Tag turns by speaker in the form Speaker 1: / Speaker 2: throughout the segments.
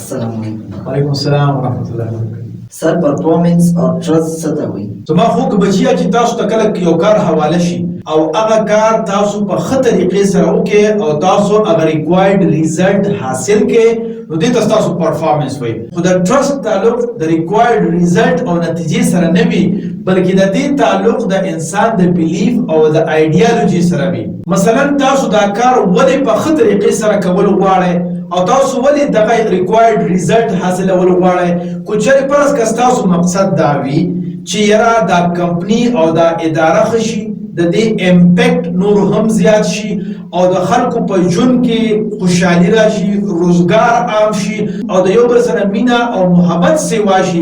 Speaker 1: السلام علیکم.
Speaker 2: وعلیکم السلام ورحمۃ اللہ وبرکاتہ.
Speaker 1: سر پرفارمنس او ټرست څه ته وایي؟
Speaker 2: زما خو که بچیا چې تاسو ته کله یو کار حواله شي او هغه کار تاسو په ښه طریقې سره وکړئ او تاسو هغه ریکوایرډ ریزلټ حاصل کړئ نو دې ته تاسو پرفارمنس وایي. خو د ټرست تعلق د ریکوایرډ ریزلټ او نتیجې سره نه وي بلکې د دې تعلق د انسان د بیلیف او د آیډیالوژي سره وي. مثلا تاسو دا کار ولې په ښه طریقې سره کول غواړئ او تاسو ولې دغه ریکوایرډ ریزلټ حاصلول غواړئ. کو چېرې فرض که ستاسو مقصد دا وي چې یاره دا کمپني او دا اداره ښه شي، د دې امپیکټ نور هم زیات شي او د خلکو په ژوند کې خوشحالي راشي، روزګار عام شي او د یو بل سره مینه او محبت سیوا شي،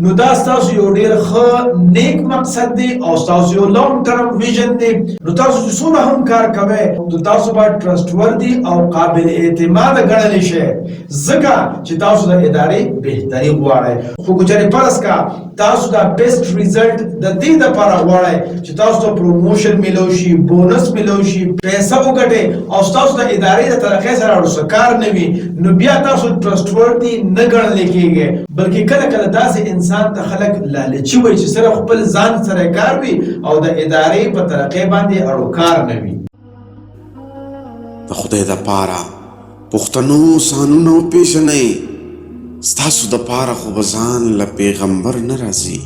Speaker 2: نو دا ستاسو یو ډېر ښه نیک مقصد دی او ستاسو یو لانګ ټرم ویژن دی. نو تاسو چې څومره هم کار کوئ نو تاسو باید ټرسټ وردي او قابل اعتماد ګڼلی شئ ځکه چې تاسو د ادارې بهتري غواړئ. خو که چېرې فرض که تاسو دا بیسټ ریزلټ د دې دپاره غواړئ چې تاسو ته پروموشن میلو شي، بونس میلو شي، پیسه وګټئ او ستاسو د ادارې د ترقۍ سره اړو کار نه وي، نو بیا تاسو ټرسټ وردي نه ګڼلی کېږئ. بلکې کله کله داسې انسان ته خلک لالچي وایي چې صرف خپل ځان سره کار وي او د ادارې په ترقۍ باندې اړو کار نه وي.
Speaker 3: د خدای دپاره پښتنو سانونه وپېژنئ، ستاسو دپاره خو به ځان له پیغمبر نه راځي.